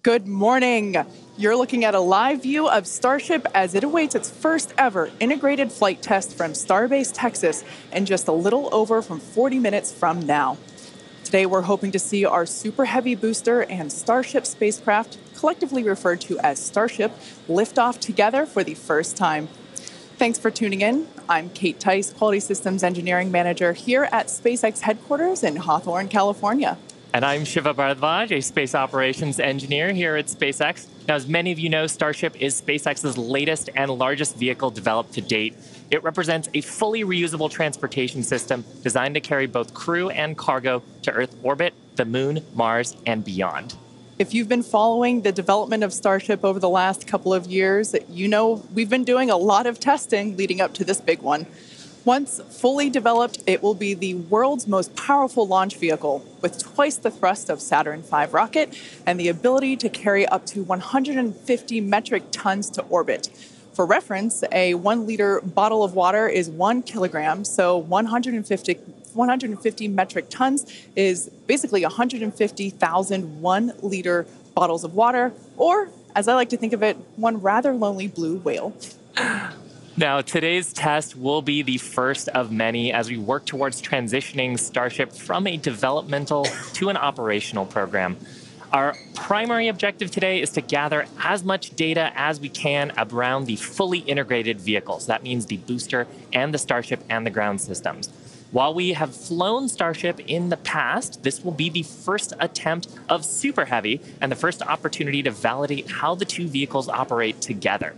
Good morning. You're looking at a live view of Starship as it awaits its first ever integrated flight test from Starbase, Texas, in just a little over from 40 minutes from now. Today, we're hoping to see our Super Heavy booster and Starship spacecraft, collectively referred to as Starship, lift off together for the first time. Thanks for tuning in. I'm Kate Tice, Quality Systems Engineering Manager here at SpaceX headquarters in Hawthorne, California. And I'm Shiva Bharadwaj, a space operations engineer here at SpaceX. Now, as many of you know, Starship is SpaceX's latest and largest vehicle developed to date. It represents a fully reusable transportation system designed to carry both crew and cargo to Earth orbit, the Moon, Mars, and beyond. If you've been following the development of Starship over the last couple of years, you know we've been doing a lot of testing leading up to this big one. Once fully developed, it will be the world's most powerful launch vehicle, with twice the thrust of Saturn V rocket and the ability to carry up to 150 metric tons to orbit. For reference, a 1-liter bottle of water is 1 kilogram, so 150 metric tons is basically 150,000 1-liter bottles of water, or, as I like to think of it, one rather lonely blue whale. Now, today's test will be the first of many as we work towards transitioning Starship from a developmental to an operational program. Our primary objective today is to gather as much data as we can around the fully integrated vehicles. That means the booster and the Starship and the ground systems. While we have flown Starship in the past, this will be the first attempt of Super Heavy and the first opportunity to validate how the two vehicles operate together.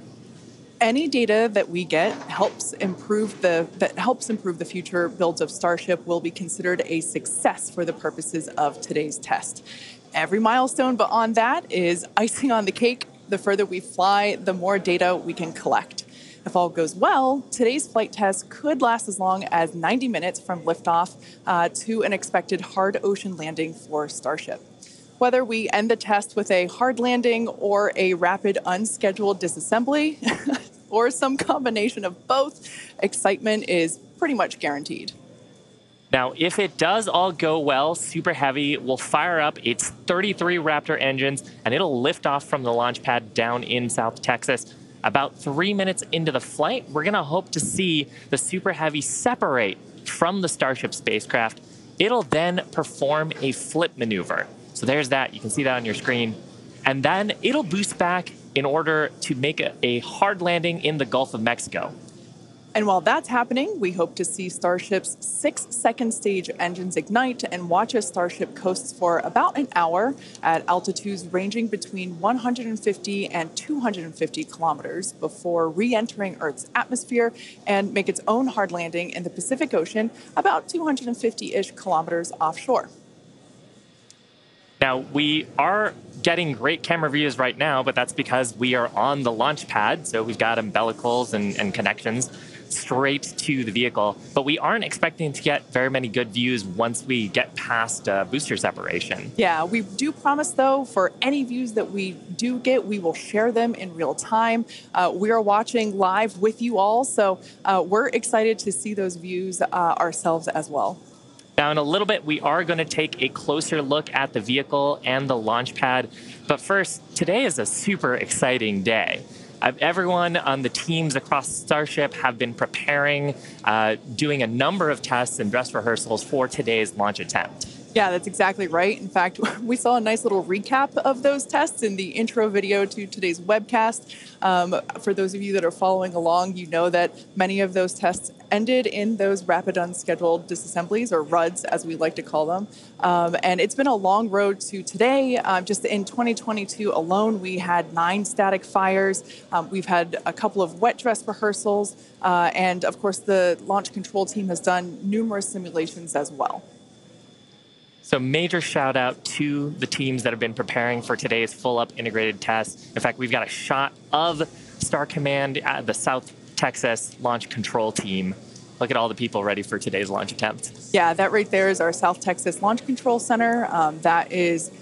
Any data that we get helps improve the future builds of Starship will be considered a success for the purposes of today's test. Every milestone beyond that is icing on the cake. The further we fly, the more data we can collect. If all goes well, today's flight test could last as long as 90 minutes from liftoff to an expected hard ocean landing for Starship. Whether we end the test with a hard landing or a rapid unscheduled disassembly, or some combination of both, excitement is pretty much guaranteed. Now, if it does all go well, Super Heavy will fire up its 33 Raptor engines, and it'll lift off from the launch pad down in South Texas. About 3 minutes into the flight, we're going to hope to see the Super Heavy separate from the Starship spacecraft. It'll then perform a flip maneuver. So there's that. You can see that on your screen. And then it'll boost back in order to make a hard landing in the Gulf of Mexico. And while that's happening, we hope to see Starship's 6 second stage engines ignite and watch as Starship coasts for about an hour at altitudes ranging between 150 and 250 kilometers before re-entering Earth's atmosphere and make its own hard landing in the Pacific Ocean about 250-ish kilometers offshore. Now, we are getting great camera views right now, but that's because we are on the launch pad, so we've got umbilicals and connections straight to the vehicle. But we aren't expecting to get very many good views once we get past booster separation. Yeah, we do promise, though, for any views that we do get, we will share them in real time. We are watching live with you all, so we're excited to see those views ourselves as well. Now, in a little bit, we are going to take a closer look at the vehicle and the launch pad. But first, today is a super exciting day. Everyone on the teams across Starship have been preparing, doing a number of tests and dress rehearsals for today's launch attempt. Yeah, that's exactly right. In fact, we saw a nice little recap of those tests in the intro video to today's webcast. For those of you that are following along, you know that many of those tests ended in those rapid unscheduled disassemblies, or RUDs, as we like to call them. And it's been a long road to today. Just in 2022 alone, we had 9 static fires. We've had a couple of wet dress rehearsals. And of course, the launch control team has done numerous simulations as well. So major shout out to the teams that have been preparing for today's full up integrated test. In fact, we've got a shot of Star Command at the South Texas launch control team. Look at all the people ready for today's launch attempt. Yeah, that right there is our South Texas Launch Control Center. That is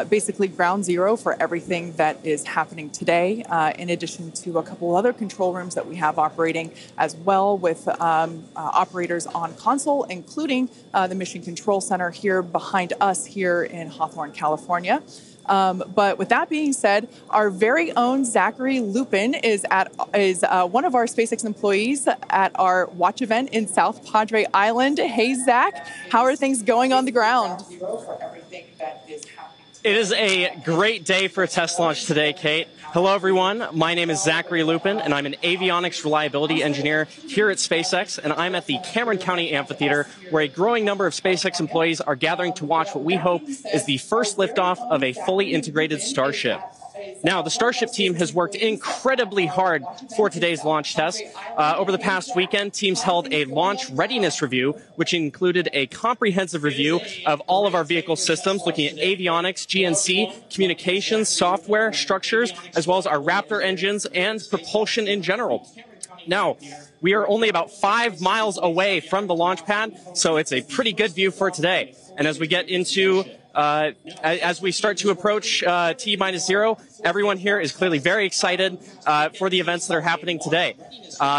basically ground zero for everything that is happening today, in addition to a couple other control rooms that we have operating as well with operators on console, including the Mission Control Center here behind us here in Hawthorne, California. But with that being said, our very own Zachary Lupin is one of our SpaceX employees at our watch event in South Padre Island. Hey, Zach, how are things going on the ground? It is a great day for a test launch today, Kate. Hello, everyone. My name is Zachary Lupin, and I'm an avionics reliability engineer here at SpaceX, and I'm at the Cameron County Amphitheater, where a growing number of SpaceX employees are gathering to watch what we hope is the first liftoff of a fully integrated Starship. Now, the Starship team has worked incredibly hard for today's launch test. Over the past weekend, teams held a launch readiness review, which included a comprehensive review of all of our vehicle systems, looking at avionics, GNC, communications, software, structures, as well as our Raptor engines and propulsion in general. Now, we are only about 5 miles away from the launch pad, so it's a pretty good view for today. And as we get into as we start to approach T-0, everyone here is clearly very excited for the events that are happening today.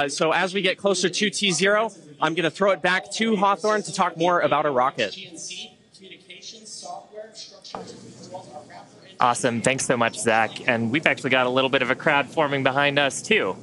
So as we get closer to T-0, I'm going to throw it back to Hawthorne to talk more about our rocket. Awesome. Thanks so much, Zach. And we've actually got a little bit of a crowd forming behind us, too.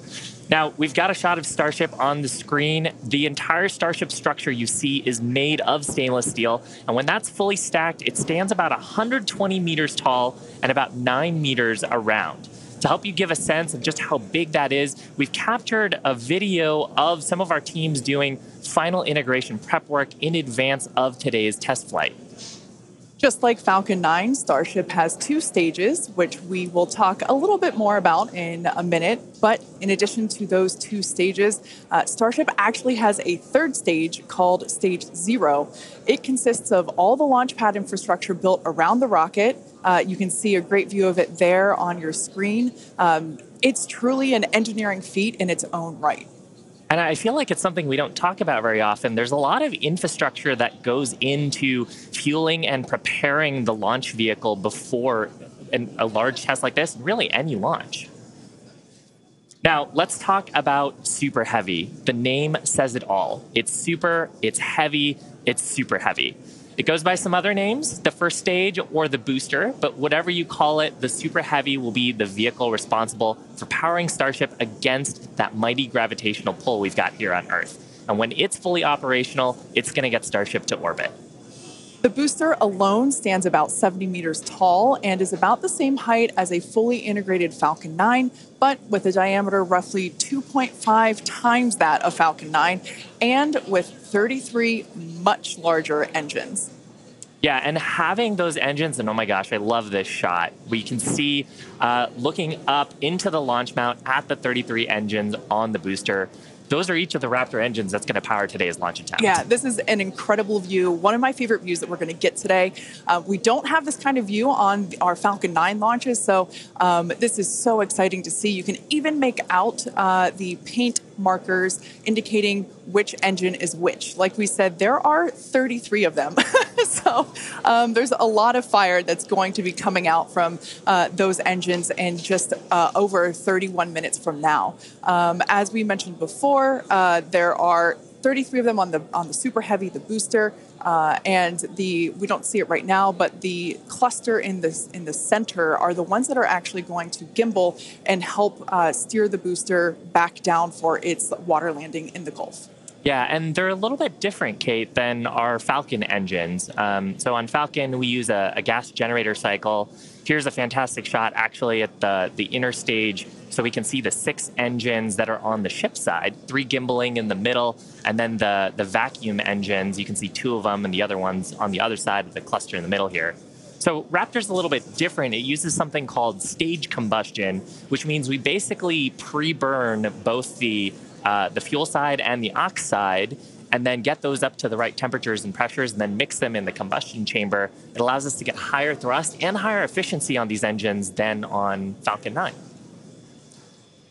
Now, we've got a shot of Starship on the screen. The entire Starship structure you see is made of stainless steel. And when that's fully stacked, it stands about 120 meters tall and about 9 meters around. To help you give a sense of just how big that is, we've captured a video of some of our teams doing final integration prep work in advance of today's test flight. Just like Falcon 9, Starship has 2 stages, which we will talk a little bit more about in a minute. But in addition to those 2 stages, Starship actually has a 3rd stage called Stage 0. It consists of all the launch pad infrastructure built around the rocket. You can see a great view of it there on your screen. It's truly an engineering feat in its own right. And I feel like it's something we don't talk about very often. There's a lot of infrastructure that goes into fueling and preparing the launch vehicle before a large test like this, really any launch. Now, let's talk about Super Heavy. The name says it all. It's super, it's heavy, it's super heavy. It goes by some other names, the first stage or the booster, but whatever you call it, the Super Heavy will be the vehicle responsible for powering Starship against that mighty gravitational pull we've got here on Earth. And when it's fully operational, it's going to get Starship to orbit. The booster alone stands about 70 meters tall and is about the same height as a fully integrated Falcon 9, but with a diameter roughly 2.5 times that of Falcon 9 and with 33 much larger engines. Yeah, and having those engines, and oh my gosh, I love this shot. We can see looking up into the launch mount at the 33 engines on the booster. Those are each of the Raptor engines that's going to power today's launch attempt. Yeah, this is an incredible view. One of my favorite views that we're going to get today. We don't have this kind of view on our Falcon 9 launches, so this is so exciting to see. You can even make out the paint markers indicating which engine is which. Like we said, there are 33 of them. So there's a lot of fire that's going to be coming out from those engines in just over 31 minutes from now. As we mentioned before, there are 33 of them on the Super Heavy, the booster, and we don't see it right now, but the cluster in the center are the ones that are actually going to gimbal and help steer the booster back down for its water landing in the Gulf. Yeah, and they're a little bit different, Kate, than our Falcon engines. So on Falcon, we use a gas generator cycle. Here's a fantastic shot, actually, at the inner stage, so we can see the 6 engines that are on the ship side, 3 gimbaling in the middle, and then the vacuum engines, you can see 2 of them, and the other ones on the other side of the cluster in the middle here. So Raptor's a little bit different. It uses something called stage combustion, which means we basically pre-burn both the fuel side and the aux side, and then get those up to the right temperatures and pressures, and then mix them in the combustion chamber. It allows us to get higher thrust and higher efficiency on these engines than on Falcon 9.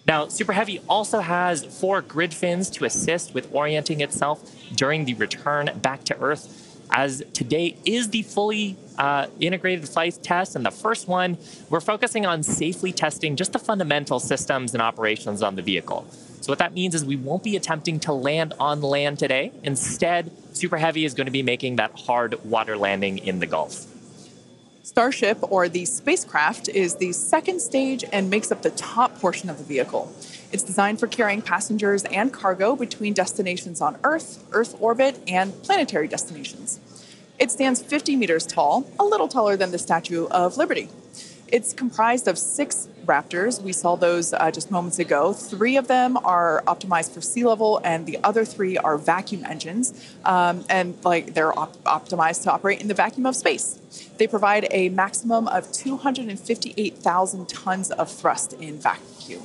Now, Super Heavy also has 4 grid fins to assist with orienting itself during the return back to Earth. as today is the fully integrated flight test and the first one, we're focusing on safely testing just the fundamental systems and operations on the vehicle. So what that means is we won't be attempting to land on land today. Instead, Super Heavy is going to be making that hard water landing in the Gulf. Starship, or the spacecraft, is the second stage and makes up the top portion of the vehicle. It's designed for carrying passengers and cargo between destinations on Earth, Earth orbit, and planetary destinations. It stands 50 meters tall, a little taller than the Statue of Liberty. It's comprised of 6 Raptors. We saw those just moments ago. 3 of them are optimized for sea level, and the other 3 are vacuum engines, and they're optimized to operate in the vacuum of space. They provide a maximum of 258,000 tons of thrust in vacuum.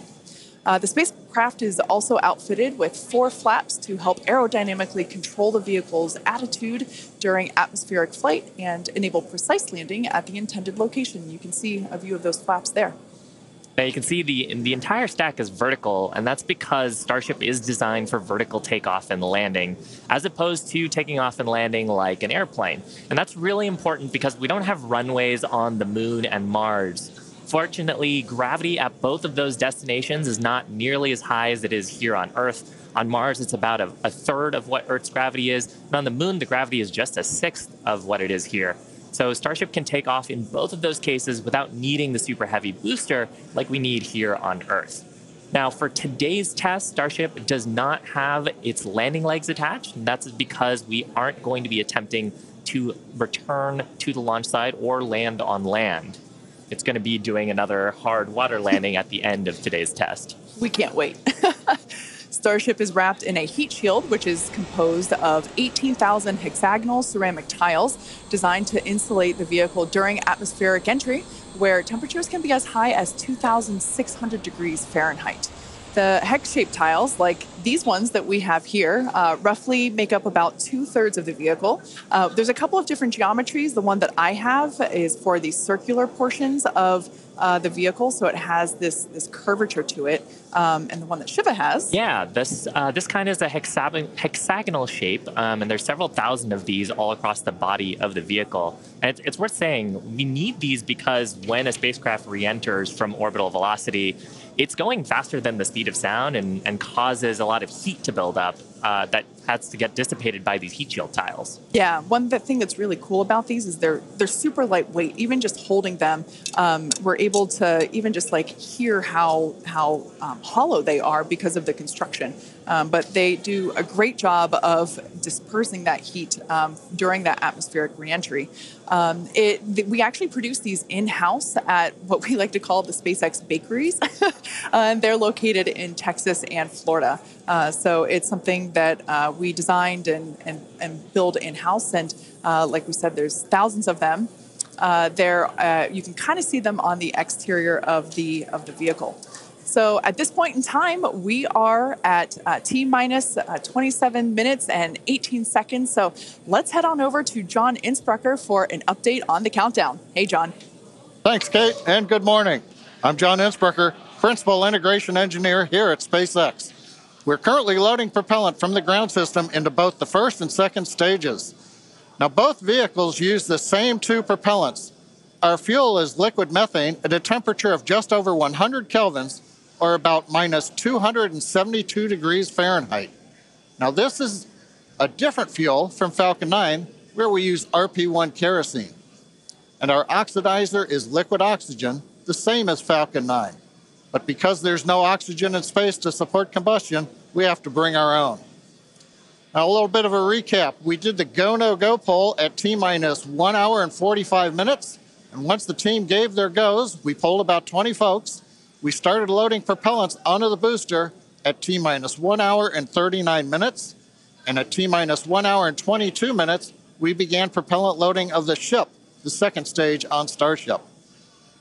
The spacecraft is also outfitted with 4 flaps to help aerodynamically control the vehicle's attitude during atmospheric flight and enable precise landing at the intended location. You can see a view of those flaps there. Now you can see the entire stack is vertical, and that's because Starship is designed for vertical takeoff and landing, as opposed to taking off and landing like an airplane. And that's really important because we don't have runways on the Moon and Mars. Fortunately, gravity at both of those destinations is not nearly as high as it is here on Earth. On Mars, it's about a third of what Earth's gravity is. And on the Moon, the gravity is just a sixth of what it is here. So Starship can take off in both of those cases without needing the Super Heavy booster like we need here on Earth. Now, for today's test, Starship does not have its landing legs attached. And that's because we aren't going to be attempting to return to the launch site or land on land. It's going to be doing another hard water landing at the end of today's test. We can't wait. Starship is wrapped in a heat shield, which is composed of 18,000 hexagonal ceramic tiles designed to insulate the vehicle during atmospheric entry, where temperatures can be as high as 2,600 degrees Fahrenheit. The hex-shaped tiles, like these ones that we have here, roughly make up about 2/3 of the vehicle. There's a couple of different geometries. The one that I have is for the circular portions of the vehicle, so it has this curvature to it, and the one that Shiva has. Yeah, this kind is a hexagonal shape, and there's several thousand of these all across the body of the vehicle. And it's worth saying we need these because when a spacecraft re-enters from orbital velocity, it's going faster than the speed of sound and causes a lot of heat to build up that has to get dissipated by these heat shield tiles. Yeah, one thing that's really cool about these is they're super lightweight. Even just holding them, we're able to even just like hear how hollow they are because of the construction. But they do a great job of dispersing that heat during that atmospheric reentry. We actually produce these in-house at what we like to call the SpaceX bakeries. And they're located in Texas and Florida. So it's something that we designed and build in-house. And like we said, there's thousands of them. You can kind of see them on the exterior of the vehicle. So at this point in time, we are at T-minus 27 minutes and 18 seconds. So let's head on over to John Innsbrucker for an update on the countdown. Hey, John. Thanks, Kate, and good morning. I'm John Innsbrucker, Principal Integration Engineer here at SpaceX. We're currently loading propellant from the ground system into both the first and second stages. Now, both vehicles use the same 2 propellants. Our fuel is liquid methane at a temperature of just over 100 kelvins, or about minus 272 degrees Fahrenheit. Now, this is a different fuel from Falcon 9, where we use RP1 kerosene. And our oxidizer is liquid oxygen, the same as Falcon 9. But because there's no oxygen in space to support combustion, we have to bring our own. Now, a little bit of a recap. We did the go, no go poll at T-minus 1 hour and 45 minutes. And once the team gave their goes, we polled about 20 folks. We started loading propellants onto the booster at T-minus 1 hour and 39 minutes. And at T-minus 1 hour and 22 minutes, we began propellant loading of the ship, the second stage on Starship.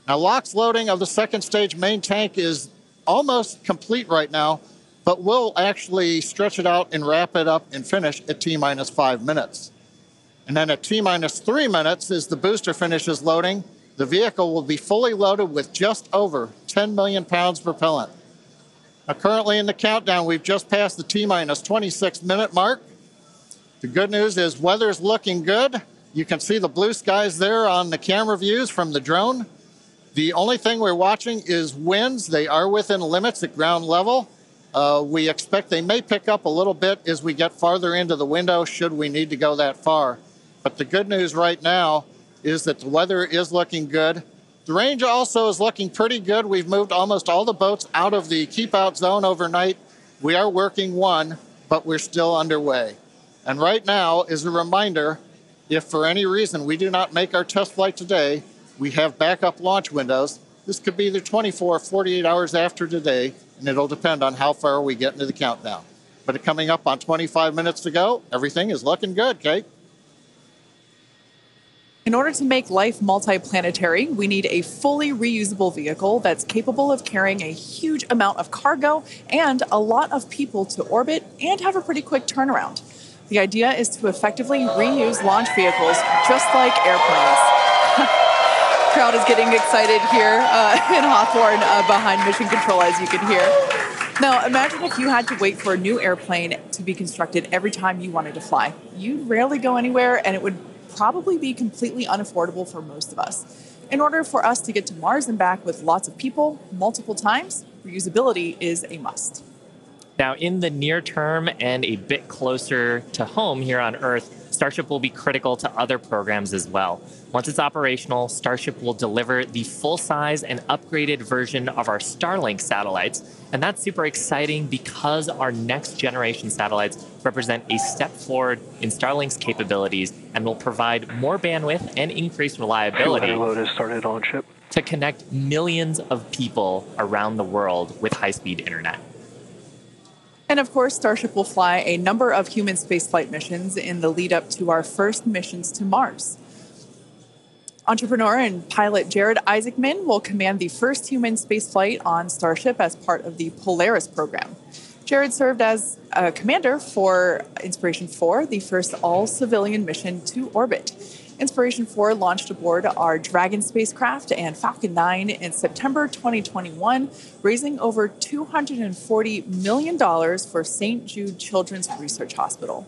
Now, LOX loading of the second stage main tank is almost complete right now, but we'll actually stretch it out and wrap it up and finish at T-minus 5 minutes. And then at T-minus 3 minutes, as the booster finishes loading, the vehicle will be fully loaded with just over 10 million pounds propellant. Now, currently in the countdown, we've just passed the T-minus 26 minute mark. The good news is weather's looking good. You can see the blue skies there on the camera views from the drone. The only thing we're watching is winds. They are within limits at ground level. We expect they may pick up a little bit as we get farther into the window should we need to go that far. But the good news right now is that the weather is looking good. The range also is looking pretty good. We've moved almost all the boats out of the keep out zone overnight. We are working one, but we're still underway. And right now, as a reminder, if for any reason we do not make our test flight today, we have backup launch windows. This could be either 24 or 48 hours after today, and it'll depend on how far we get into the countdown. But coming up on 25 minutes to go, everything is looking good, Kate. In order to make life multiplanetary, we need a fully reusable vehicle that's capable of carrying a huge amount of cargo and a lot of people to orbit and have a pretty quick turnaround. The idea is to effectively reuse launch vehicles just like airplanes. Crowd is getting excited here in Hawthorne behind Mission Control, as you can hear. Now, imagine if you had to wait for a new airplane to be constructed every time you wanted to fly. You'd rarely go anywhere, and it would probably be completely unaffordable for most of us. In order for us to get to Mars and back with lots of people multiple times, reusability is a must. Now, in the near term and a bit closer to home here on Earth, Starship will be critical to other programs as well. Once it's operational, Starship will deliver the full-size and upgraded version of our Starlink satellites. And that's super exciting because our next generation satellites represent a step forward in Starlink's capabilities and will provide more bandwidth and increased reliability to connect millions of people around the world with high-speed internet. And of course, Starship will fly a number of human spaceflight missions in the lead up to our first missions to Mars. Entrepreneur and pilot Jared Isaacman will command the first human spaceflight on Starship as part of the Polaris program. Jared served as a commander for Inspiration 4, the first all-civilian mission to orbit. Inspiration 4 launched aboard our Dragon spacecraft and Falcon 9 in September 2021, raising over $240 million for St. Jude Children's Research Hospital.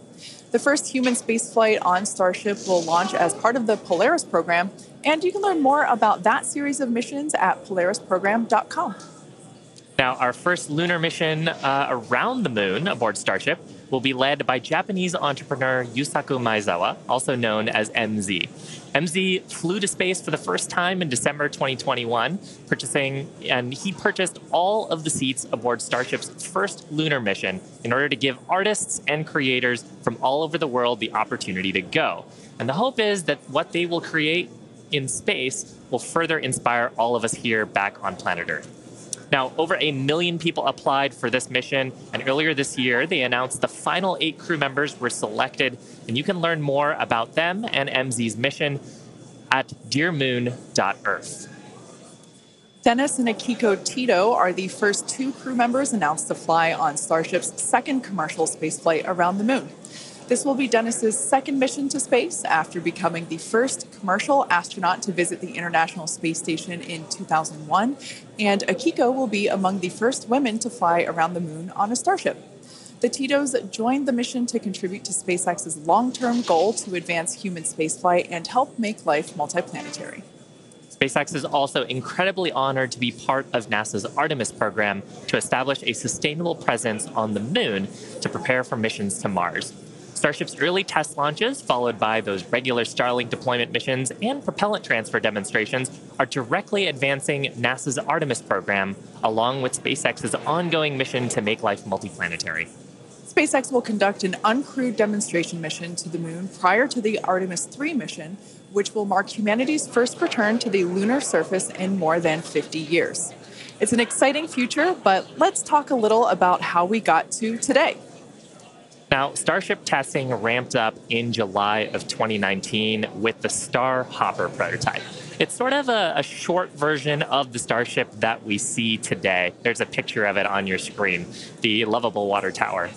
The first human spaceflight on Starship will launch as part of the Polaris program, and you can learn more about that series of missions at polarisprogram.com. Now, our first lunar mission around the moon aboard Starship will be led by Japanese entrepreneur Yusaku Maezawa, also known as MZ. MZ flew to space for the first time in December 2021, and he purchased all of the seats aboard Starship's first lunar mission in order to give artists and creators from all over the world the opportunity to go. And the hope is that what they will create in space will further inspire all of us here back on planet Earth. Now, over 1 million people applied for this mission, and earlier this year, they announced the final 8 crew members were selected, and you can learn more about them and MZ's mission at dearmoon.earth. Dennis and Akiko Tito are the first 2 crew members announced to fly on Starship's second commercial spaceflight around the moon. This will be Dennis's second mission to space after becoming the first commercial astronaut to visit the International Space Station in 2001, and Akiko will be among the first women to fly around the moon on a Starship. The Titos joined the mission to contribute to SpaceX's long-term goal to advance human spaceflight and help make life multiplanetary. SpaceX is also incredibly honored to be part of NASA's Artemis program to establish a sustainable presence on the moon to prepare for missions to Mars. Starship's early test launches, followed by those regular Starlink deployment missions and propellant transfer demonstrations, are directly advancing NASA's Artemis program, along with SpaceX's ongoing mission to make life multiplanetary. SpaceX will conduct an uncrewed demonstration mission to the moon prior to the Artemis 3 mission, which will mark humanity's first return to the lunar surface in more than 50 years. It's an exciting future, but let's talk a little about how we got to today. Now, Starship testing ramped up in July of 2019 with the Star Hopper prototype. It's sort of a short version of the Starship that we see today. There's a picture of it on your screen, the lovable water tower.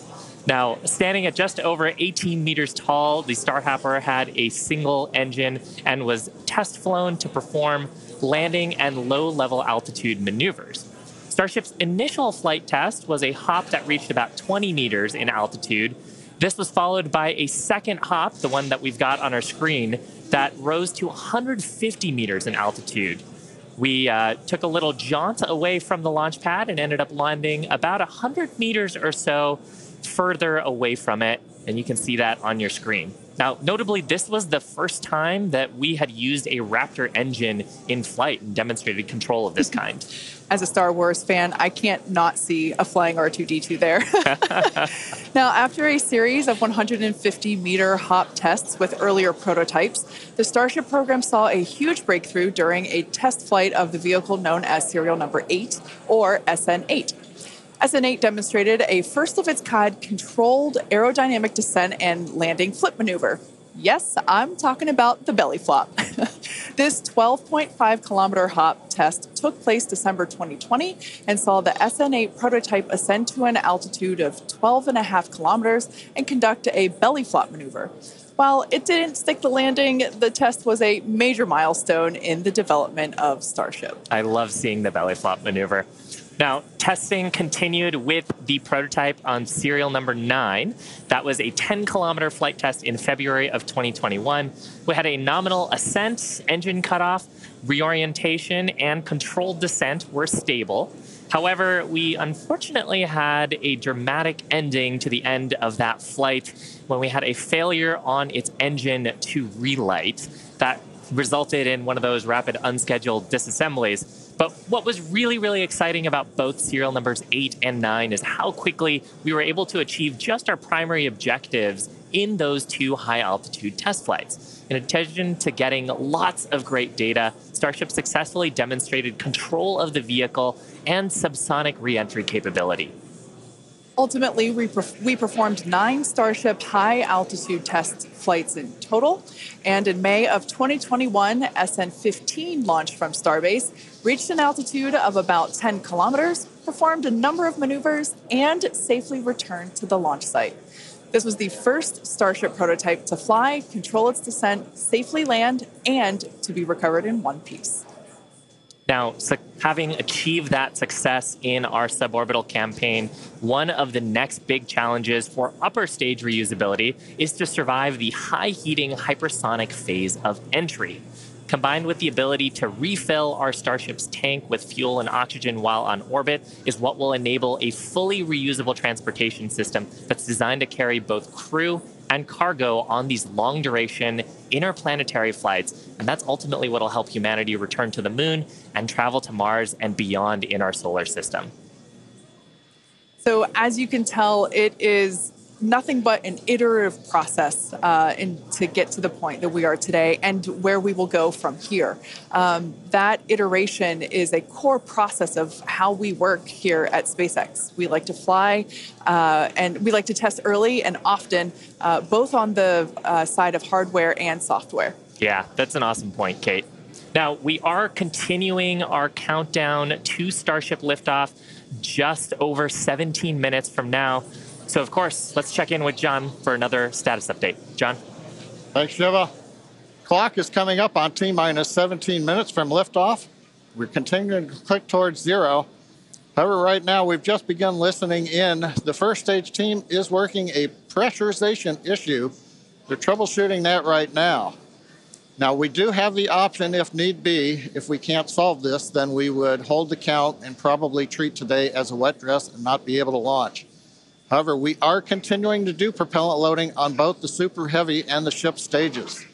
Now, standing at just over 18 meters tall, the Star Hopper had a single engine and was test flown to perform landing and low-level altitude maneuvers. Starship's initial flight test was a hop that reached about 20 meters in altitude, This was followed by a second hop, the one that we've got on our screen, that rose to 150 meters in altitude. We took a little jaunt away from the launch pad and ended up landing about 100 meters or so further away from it, and you can see that on your screen. Now, notably, this was the first time that we had used a Raptor engine in flight and demonstrated control of this kind. As a Star Wars fan, I can't not see a flying R2-D2 there. Now, after a series of 150-meter hop tests with earlier prototypes, the Starship program saw a huge breakthrough during a test flight of the vehicle known as serial number 8, or SN8. SN8 demonstrated a first-of-its-kind controlled aerodynamic descent and landing flip maneuver. Yes, I'm talking about the belly flop. This 12.5-kilometer hop test took place December 2020 and saw the SN8 prototype ascend to an altitude of 12.5 kilometers and conduct a belly flop maneuver. While it didn't stick the landing, the test was a major milestone in the development of Starship. I love seeing the belly flop maneuver. Now, testing continued with the prototype on serial number 9. That was a 10-kilometer flight test in February of 2021. We had a nominal ascent, engine cutoff, reorientation, and controlled descent were stable. However, we unfortunately had a dramatic ending to the end of that flight when we had a failure on its engine to relight. That resulted in one of those rapid unscheduled disassemblies. But what was really, really exciting about both serial numbers 8 and 9 is how quickly we were able to achieve just our primary objectives in those two high-altitude test flights. In addition to getting lots of great data, Starship successfully demonstrated control of the vehicle and subsonic re-entry capability. Ultimately, we performed 9 Starship high-altitude test flights in total, and in May of 2021, SN15 launched from Starbase, reached an altitude of about 10 kilometers, performed a number of maneuvers, and safely returned to the launch site. This was the first Starship prototype to fly, control its descent, safely land, and to be recovered in one piece. Now, having achieved that success in our suborbital campaign, one of the next big challenges for upper stage reusability is to survive the high heating hypersonic phase of entry. Combined with the ability to refill our Starship's tank with fuel and oxygen while on orbit is what will enable a fully reusable transportation system that's designed to carry both crew and cargo on these long-duration interplanetary flights, and that's ultimately what will help humanity return to the moon and travel to Mars and beyond in our solar system. So as you can tell, it is nothing but an iterative process to get to the point that we are today and where we will go from here. That iteration is a core process of how we work here at SpaceX. We like to fly and we like to test early and often, both on the side of hardware and software. Yeah, that's an awesome point, Kate. Now, we are continuing our countdown to Starship liftoff just over 17 minutes from now. So, of course, let's check in with John for another status update. John? Thanks, Shiva. Clock is coming up on T-minus 17 minutes from liftoff. We're continuing to click towards 0. However, right now, we've just begun listening in. The first stage team is working a pressurization issue. They're troubleshooting that right now. Now, we do have the option, if need be, if we can't solve this, then we would hold the count and probably treat today as a wet dress and not be able to launch. However, we are continuing to do propellant loading on both the Super Heavy and the ship stages.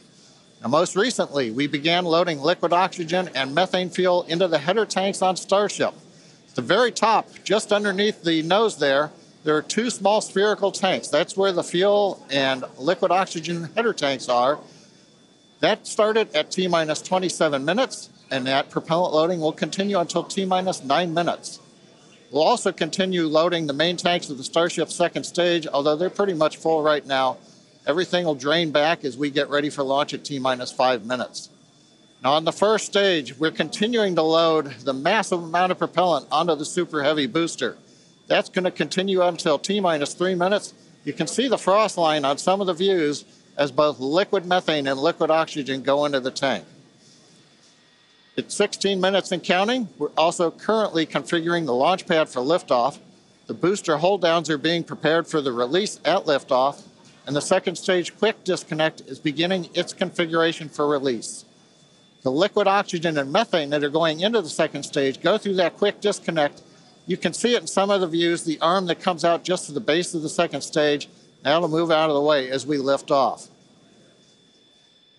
Now, most recently, we began loading liquid oxygen and methane fuel into the header tanks on Starship. At the very top, just underneath the nose there are 2 small spherical tanks. That's where the fuel and liquid oxygen header tanks are. That started at T-minus 27 minutes, and that propellant loading will continue until T-minus 9 minutes. We'll also continue loading the main tanks of the Starship second stage, although they're pretty much full right now. Everything will drain back as we get ready for launch at T-minus 5 minutes. Now, on the first stage, we're continuing to load the massive amount of propellant onto the Super Heavy booster. That's going to continue until T-minus 3 minutes. You can see the frost line on some of the views as both liquid methane and liquid oxygen go into the tank. It's 16 minutes and counting. We're also currently configuring the launch pad for liftoff. The booster hold downs are being prepared for the release at liftoff, and the second stage quick disconnect is beginning its configuration for release. The liquid oxygen and methane that are going into the second stage go through that quick disconnect. You can see it in some of the views, the arm that comes out just to the base of the second stage, that'll move out of the way as we lift off.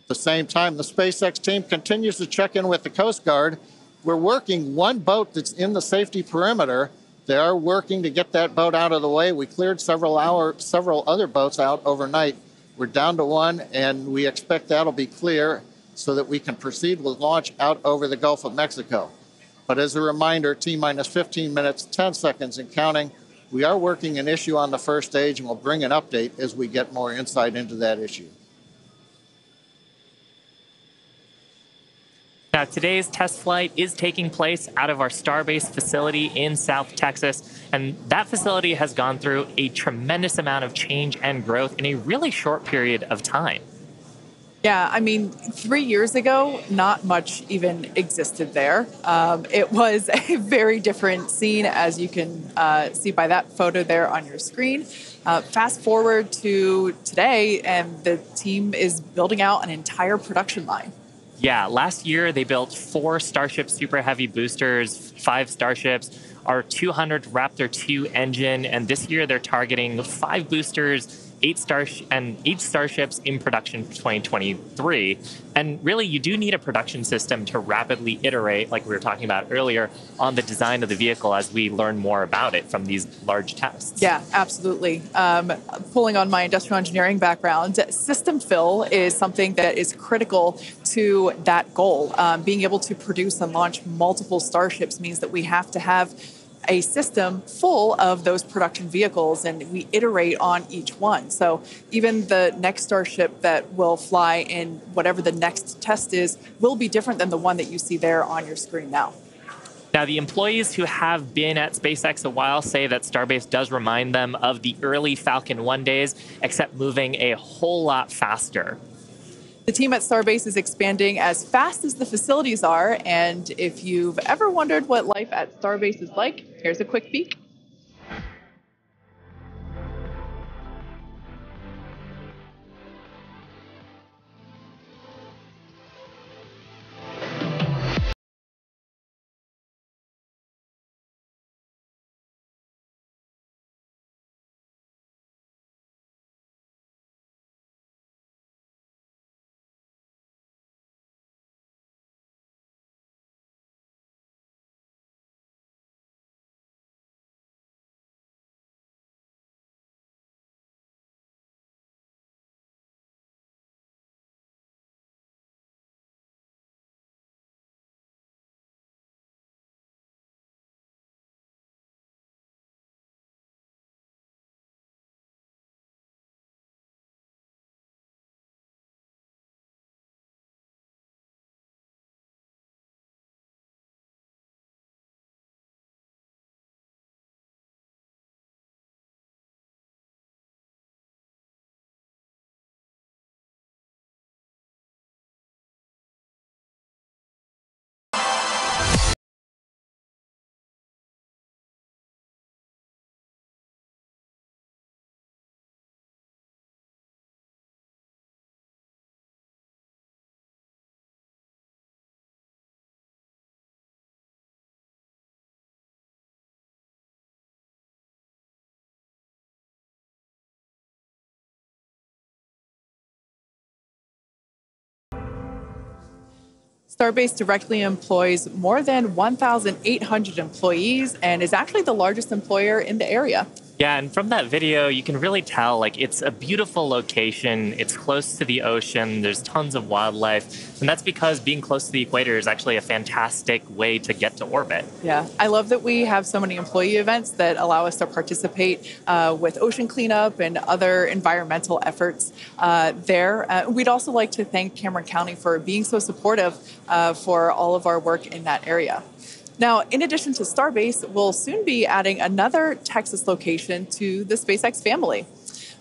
At the same time, the SpaceX team continues to check in with the Coast Guard. We're working one boat that's in the safety perimeter. They are working to get that boat out of the way. We cleared several other boats out overnight. We're down to one, and we expect that'll be clear so that we can proceed with launch out over the Gulf of Mexico. But as a reminder, T-minus 15 minutes, 10 seconds and counting. We are working an issue on the first stage, and we'll bring an update as we get more insight into that issue. Now, today's test flight is taking place out of our Starbase facility in South Texas, and that facility has gone through a tremendous amount of change and growth in a really short period of time. Yeah, I mean, 3 years ago, not much even existed there. It was a very different scene, as you can see by that photo there on your screen. Fast forward to today, and the team is building out an entire production line. Yeah, last year they built 4 Starship Super Heavy boosters, 5 Starships, our 200 Raptor 2 engine, and this year they're targeting 5 boosters, 8 Starships in production for 2023. And really, you do need a production system to rapidly iterate, like we were talking about earlier, on the design of the vehicle as we learn more about it from these large tests. Yeah, absolutely. Pulling on my industrial engineering background, system fill is something that is critical to that goal. Being able to produce and launch multiple Starships means that we have to have a system full of those production vehicles, and we iterate on each one. So even the next Starship that will fly in whatever the next test is will be different than the one that you see there on your screen now. Now, the employees who have been at SpaceX a while say that Starbase does remind them of the early Falcon 1 days, except moving a whole lot faster. The team at Starbase is expanding as fast as the facilities are, and if you've ever wondered what life at Starbase is like, here's a quick peek. Starbase directly employs more than 1,800 employees and is actually the largest employer in the area. Yeah, and from that video, you can really tell, like, it's a beautiful location. It's close to the ocean. There's tons of wildlife. And that's because being close to the equator is actually a fantastic way to get to orbit. Yeah, I love that we have so many employee events that allow us to participate with ocean cleanup and other environmental efforts there. We'd also like to thank Cameron County for being so supportive for all of our work in that area. Now, in addition to Starbase, we'll soon be adding another Texas location to the SpaceX family.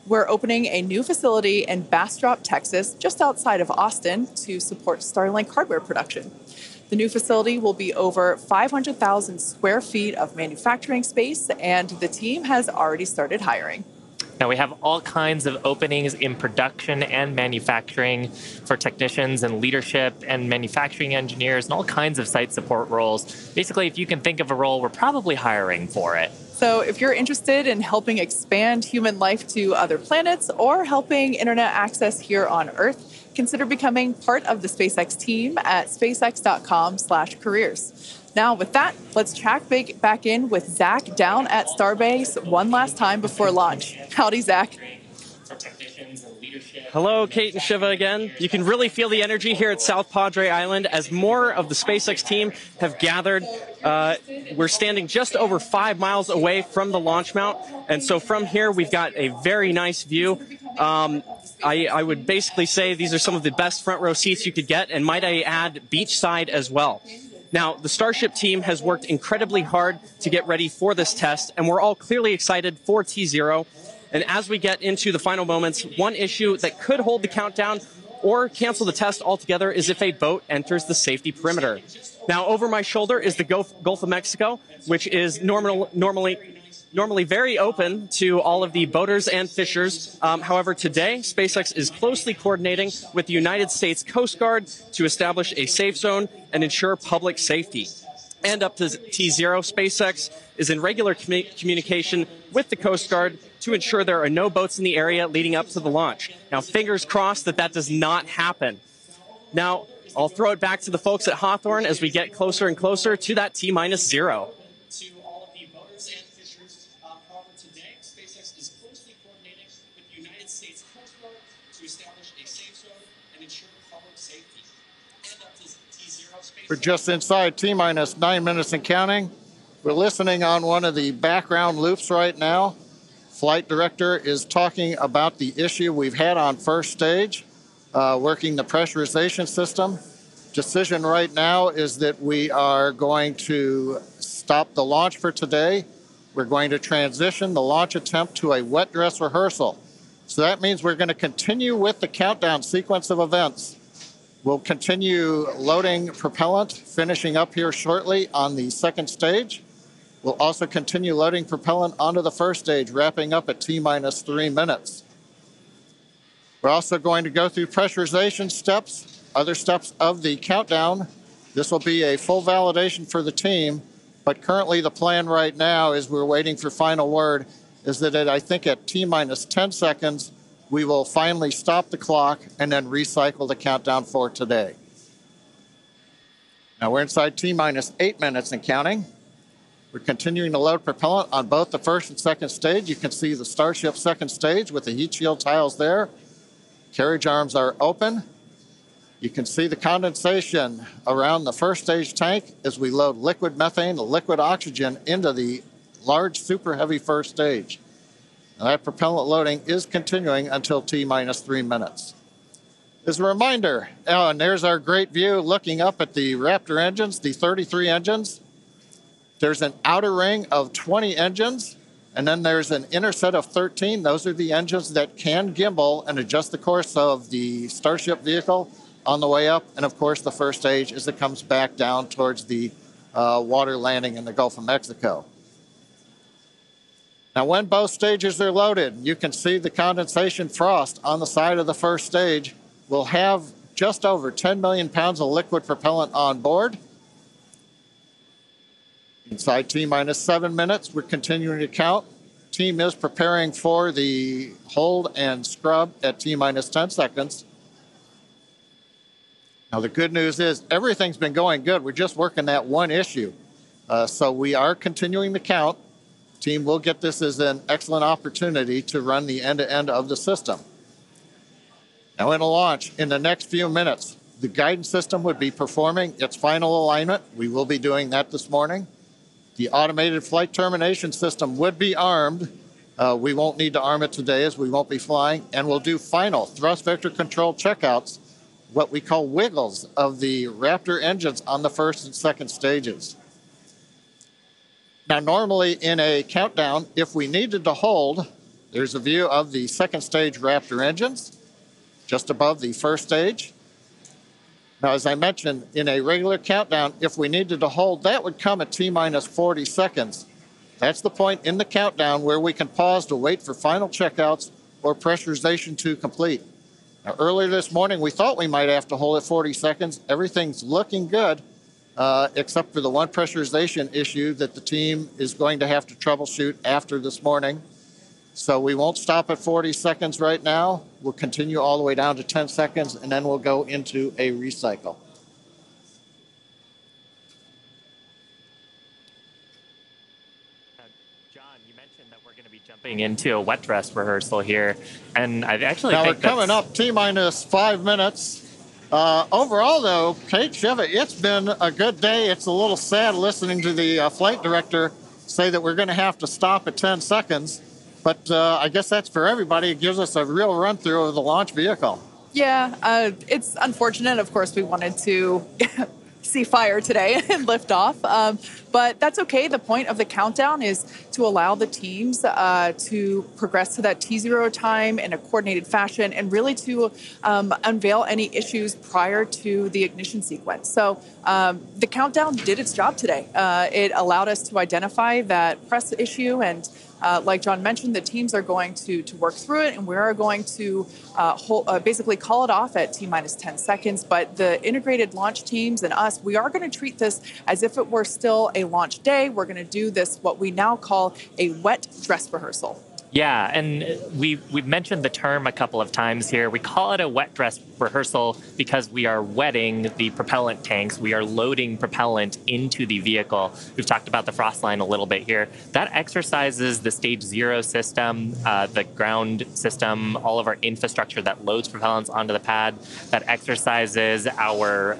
We're opening a new facility in Bastrop, Texas, just outside of Austin, to support Starlink hardware production. The new facility will be over 500,000 square feet of manufacturing space, and the team has already started hiring. Now, we have all kinds of openings in production and manufacturing for technicians and leadership and manufacturing engineers and all kinds of site support roles. Basically, if you can think of a role, we're probably hiring for it. So if you're interested in helping expand human life to other planets or helping internet access here on Earth, consider becoming part of the SpaceX team at spacex.com/careers. Now, with that, let's check back in with Zach down at Starbase one last time before launch. Howdy, Zach. Hello, Kate and Shiva again. You can really feel the energy here at South Padre Island as more of the SpaceX team have gathered. We're standing just over 5 miles away from the launch mount, and so from here we've got a very nice view. I would basically say these are some of the best front row seats you could get, and might I add, beachside as well. Now, the Starship team has worked incredibly hard to get ready for this test, and we're all clearly excited for T0. And as we get into the final moments, one issue that could hold the countdown or cancel the test altogether is if a boat enters the safety perimeter. Now, over my shoulder is the Gulf of Mexico, which is normally very open to all of the boaters and fishers. However, today, SpaceX is closely coordinating with the United States Coast Guard to establish a safe zone and ensure public safety. And up to T0, SpaceX is in regular communication with the Coast Guard to ensure there are no boats in the area leading up to the launch. Now, fingers crossed that that does not happen. Now, I'll throw it back to the folks at Hawthorne as we get closer and closer to that T-0. To all of the boaters and fishers, however, today, SpaceX is closely coordinating with the United States Coast Guard to establish a safe zone and ensure public safety. And up to T0, SpaceX... We're just inside T-minus 9 minutes and counting. We're listening on one of the background loops right now. Flight director is talking about the issue we've had on first stage, working the pressurization system. Decision right now is that we are going to stop the launch for today. We're going to transition the launch attempt to a wet dress rehearsal. So that means we're going to continue with the countdown sequence of events. We'll continue loading propellant, finishing up here shortly on the second stage. We'll also continue loading propellant onto the first stage, wrapping up at T-minus 3 minutes. We're also going to go through pressurization steps, other steps of the countdown. This will be a full validation for the team, but currently the plan right now is we're waiting for final word, is that I think at T-minus 10 seconds, we will finally stop the clock and then recycle the countdown for today. Now we're inside T-minus 8 minutes and counting. We're continuing to load propellant on both the first and second stage. You can see the Starship second stage with the heat shield tiles there. Carriage arms are open. You can see the condensation around the first stage tank as we load liquid methane, liquid oxygen into the large super heavy first stage. Now that propellant loading is continuing until T-minus 3 minutes. As a reminder, and there's our great view looking up at the Raptor engines, the 33 engines. There's an outer ring of 20 engines, and then there's an inner set of 13. Those are the engines that can gimbal and adjust the course of the Starship vehicle on the way up. And of course, the first stage as it comes back down towards the water landing in the Gulf of Mexico. Now, when both stages are loaded, you can see the condensation frost on the side of the first stage. We'll have just over 10 million pounds of liquid propellant on board. Inside T-minus 7 minutes, we're continuing to count. Team is preparing for the hold and scrub at T-minus 10 seconds. Now, the good news is everything's been going good. We're just working that one issue. So we are continuing to count. Team will get this as an excellent opportunity to run the end-to-end of the system. Now, in a launch, in the next few minutes, the guidance system would be performing its final alignment. We will be doing that this morning. The automated flight termination system would be armed. We won't need to arm it today as we won't be flying. And we'll do final thrust vector control checkouts, what we call wiggles of the Raptor engines on the first and second stages. Now, normally in a countdown, if we needed to hold, there's a view of the second stage Raptor engines just above the first stage. Now, as I mentioned, in a regular countdown, if we needed to hold, that would come at T-minus 40 seconds. That's the point in the countdown where we can pause to wait for final checkouts or pressurization to complete. Now, earlier this morning, we thought we might have to hold at 40 seconds. Everything's looking good, except for the one pressurization issue that the team is going to have to troubleshoot after this morning. So we won't stop at 40 seconds right now. We'll continue all the way down to 10 seconds, and then we'll go into a recycle. Jumping into a wet dress rehearsal here, and I actually now think we're coming up T-minus 5 minutes. Overall, though, Kate Shiva, it's been a good day. It's a little sad listening to the flight director say that we're going to have to stop at 10 seconds, but I guess that's for everybody. It gives us a real run-through of the launch vehicle. Yeah, it's unfortunate. Of course, we wanted to see fire today and lift off. But that's okay. The point of the countdown is to allow the teams to progress to that T0 time in a coordinated fashion and really to unveil any issues prior to the ignition sequence. So the countdown did its job today. It allowed us to identify that press issue, and like John mentioned, the teams are going to work through it, and we are going to basically call it off at T-minus 10 seconds. But the integrated launch teams and us, we are going to treat this as if it were still a launch day. We're going to do this, what we now call a wet dress rehearsal. Yeah, and we've mentioned the term a couple of times here. We call it a wet dress rehearsal because we are wetting the propellant tanks. We are loading propellant into the vehicle. We've talked about the frost line a little bit here. That exercises the stage 0 system, the ground system, all of our infrastructure that loads propellants onto the pad. That exercises our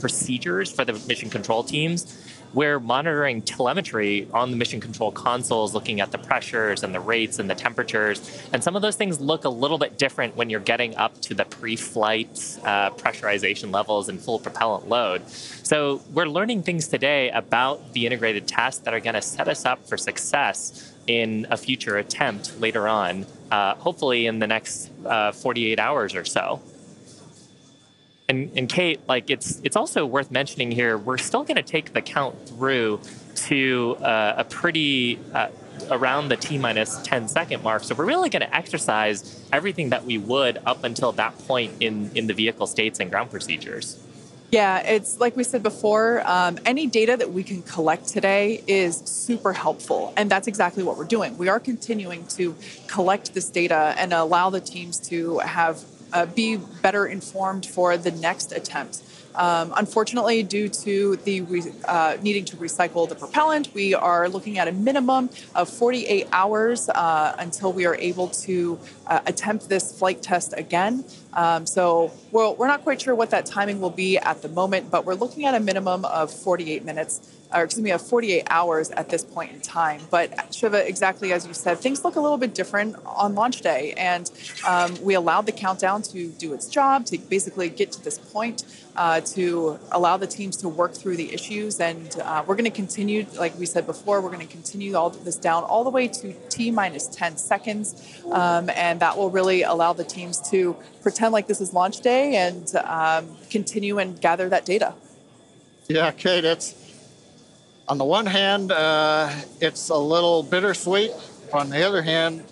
procedures for the mission control teams. We're monitoring telemetry on the mission control consoles, looking at the pressures and the rates and the temperatures. And some of those things look a little bit different when you're getting up to the pre-flight pressurization levels and full propellant load. So we're learning things today about the integrated tests that are going to set us up for success in a future attempt later on, hopefully in the next 48 hours or so. And Kate, like it's also worth mentioning here, we're still going to take the count through to a pretty around the T-minus 10 second mark. So we're really going to exercise everything that we would up until that point in the vehicle states and ground procedures. Yeah, it's like we said before, any data that we can collect today is super helpful. And that's exactly what we're doing. We are continuing to collect this data and allow the teams to have be better informed for the next attempt. Unfortunately, due to the needing to recycle the propellant, we are looking at a minimum of 48 hours until we are able to attempt this flight test again. So we're not quite sure what that timing will be at the moment, but we're looking at a minimum of 48 minutes, or excuse me, of 48 hours at this point in time. But Shiva, exactly as you said, things look a little bit different on launch day, and we allowed the countdown to do its job, to basically get to this point, to allow the teams to work through the issues. And we're going to continue, like we said before, we're going to continue all this down all the way to T-minus 10 seconds. And that will really allow the teams to pretend like this is launch day and continue and gather that data. Yeah, Kate, it's on the one hand, it's a little bittersweet. On the other hand,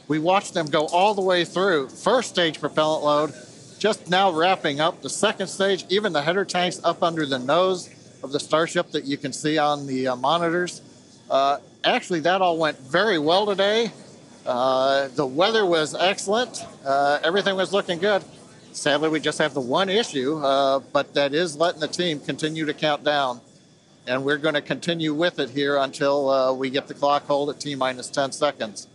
we watched them go all the way through. First stage propellant load, just now wrapping up. The second stage, even the header tanks up under the nose of the Starship that you can see on the monitors. Actually, that all went very well today. The weather was excellent. Everything was looking good. Sadly, we just have the one issue, but that is letting the team continue to count down. And we're going to continue with it here until we get the clock hold at T-minus 10 seconds.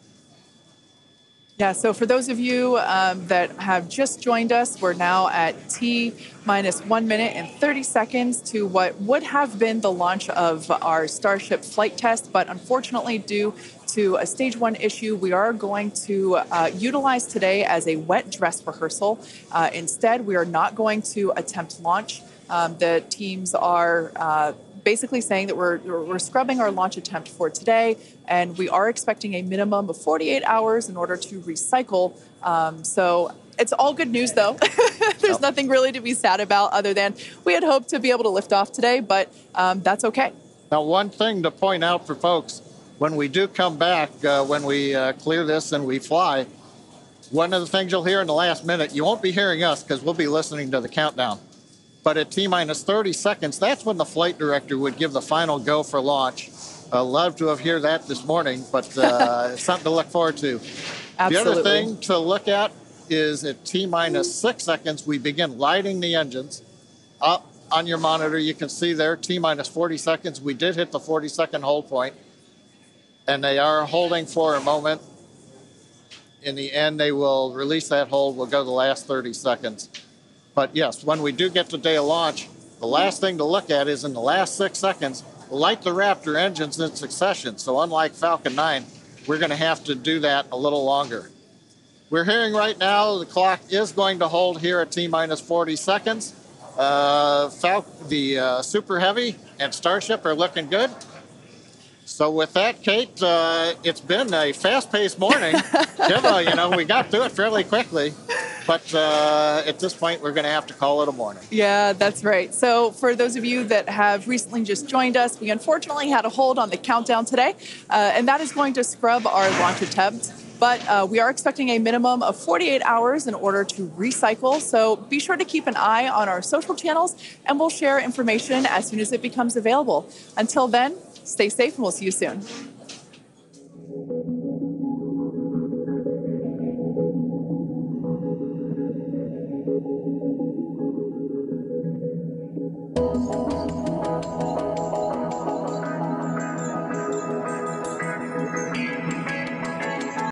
Yeah, so for those of you that have just joined us, we're now at T-minus 1 minute and 30 seconds to what would have been the launch of our Starship flight test. But unfortunately, due to a stage 1 issue, we are going to utilize today as a wet dress rehearsal. Instead, we are not going to attempt launch. The teams are basically saying that we're scrubbing our launch attempt for today, and we are expecting a minimum of 48 hours in order to recycle. So it's all good news, though. There's nothing really to be sad about other than we had hoped to be able to lift off today, but that's okay. Now, one thing to point out for folks, when we do come back, when we clear this and we fly, one of the things you'll hear in the last minute, you won't be hearing us because we'll be listening to the countdown. But at T-minus 30 seconds, that's when the flight director would give the final go for launch. Love to have heard that this morning, but it's something to look forward to. Absolutely. The other thing to look at is at T-minus 6 seconds, we begin lighting the engines. Up on your monitor, you can see there, T-minus 40 seconds. We did hit the 40-second hold point, and they are holding for a moment. In the end, they will release that hold. We'll go the last 30 seconds. But yes, when we do get to day of launch, the last thing to look at is in the last 6 seconds, light the Raptor engines in succession. So unlike Falcon 9, we're going to have to do that a little longer. We're hearing right now the clock is going to hold here at T-minus 40 seconds. The Super Heavy and Starship are looking good. So with that, Kate, it's been a fast-paced morning. We got through it fairly quickly. But at this point, we're going to have to call it a morning. Yeah, that's right. So for those of you that have recently just joined us, we unfortunately had a hold on the countdown today, and that is going to scrub our launch attempts. But we are expecting a minimum of 48 hours in order to recycle. So be sure to keep an eye on our social channels, and we'll share information as soon as it becomes available. Until then, stay safe, and we'll see you soon.